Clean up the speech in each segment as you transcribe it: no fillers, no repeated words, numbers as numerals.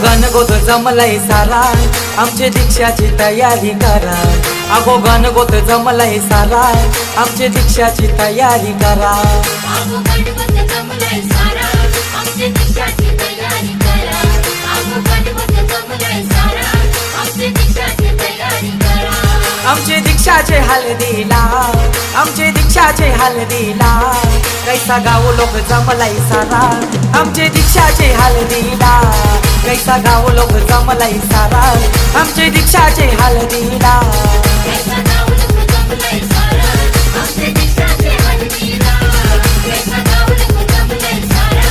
गणगोत जमलय सारा, आमची दीक्षाची तयारी करा. अगो गणगोत जमलय सारा, आमची दीक्षाची तयारी करा. अगो गणगोत जमलय सारा, आमची दीक्षाची तयारी करा. अगो गणगोत जमलय सारा, आमची दीक्षाची तयारी करा. आमची दीक्षाचे हळदीला, आमची दीक्षाचे हळदीला, कैसा गाव लोक जमलय सारा, आमची दीक्षाचे हळदीला. कैसा गाव लोक जमलय सारा, आमची दीक्षाचे हळदीला. कैसा गाव लोक जमलय सारा, आमची दीक्षाचे हळदीला. कैसा गाव लोक जमलय सारा,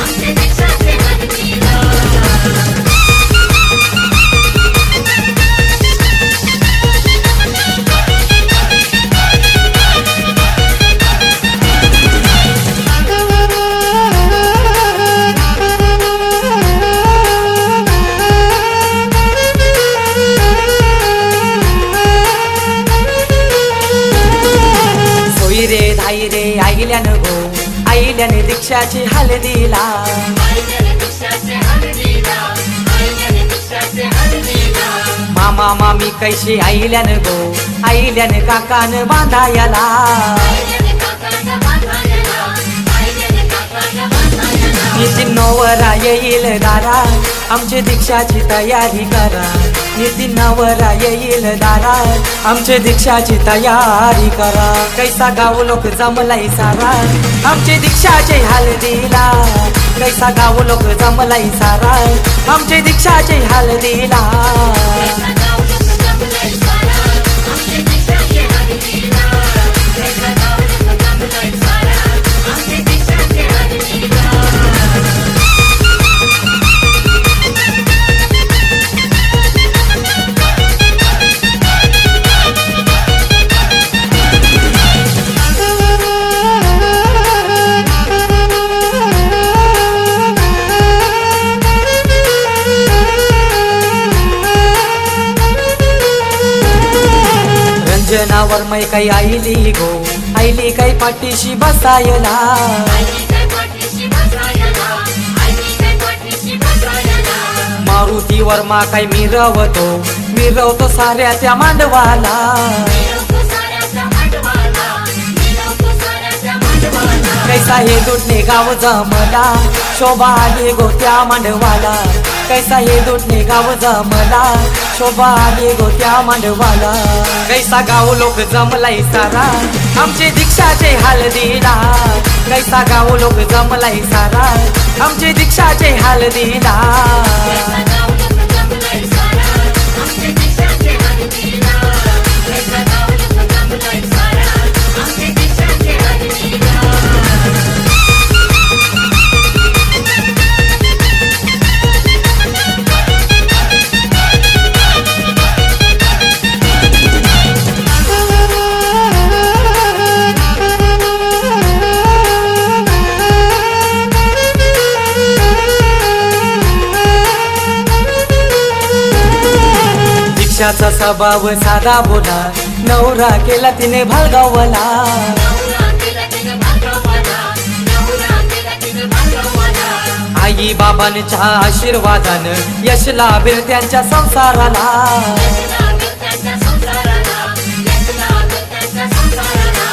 आमची दीक्षाचे हळदीला. रे धाई रे आईल्यान गो, आईल्याने दीक्षाची हळदीला. मामा मामी कैशी आईल्यान गो, आईल्याने काकान बांधायला. नितीन नवरा येईल दारा, आमची दीक्षाची तयारी करा. नितीन नवरा येईल दारा, आमची दीक्षाची तयारी करा. कैसा गाव लोक जमलय सारा, आमची दीक्षाचे हळदीला. कैसा गाव लोक जमलय सारा, आमची दीक्षाचे हळदीला. रंजनावर मै काही आईली गो, आईली काही पाठीशी बसायला. मारुतीवर मा काही मिरवतो, मिरवतो साऱ्या त्या मांडवाला. कैसा हे दुटणे गाव जमला, शोभा आली गो त्या मांडवाला. कैसा हे दुटणे गाव जमला, शोभा आली गो त्या मांडवाला. कैसा गाव लोक जमलय सारा, आमची दीक्षाचे हळदीला. कैसा गाव लोक जमलय सारा, आमची दीक्षाचे हळदीला. दीक्षाचा स्वभाव साधा बोला, नवरा केला तिने भालगावला. आई बाबांच्या आशीर्वादानं यश लाभेल त्यांच्या संसाराला.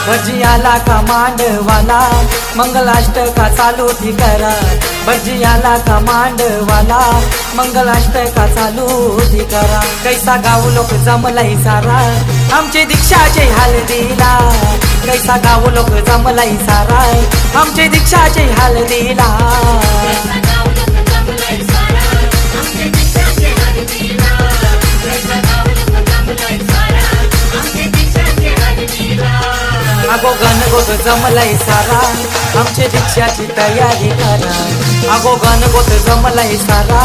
भजी आला का मांडवाला, मंगलाष्टका चालू ती करा. भजी आला का मांडवाला, मंगलाष्टका चालू ती करा. कैसा गाव लोक जमलय सारा, आमची दीक्षाचे हळदीला. कैसा गाव लोक जमलय सारा, आमची दीक्षाचे हळदीला. अगो गणगोत जमलय सारा, आमची दीक्षाची तयारी करा. अगो गणगोत जमलय सारा,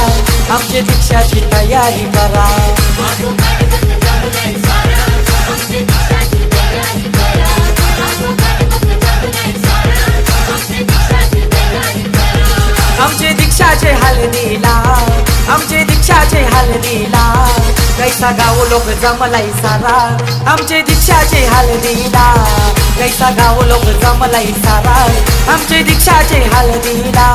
आमची दीक्षाची तयारी करा. आमची दीक्षाचे हळदीला, आमची दीक्षाचे हळदीला. कैसा गाव लोक जमलय सारा, आमची दीक्षाचे हळदीला. कैसा गाव लोक जमलय सारा, आमची दीक्षाचे हळदीला.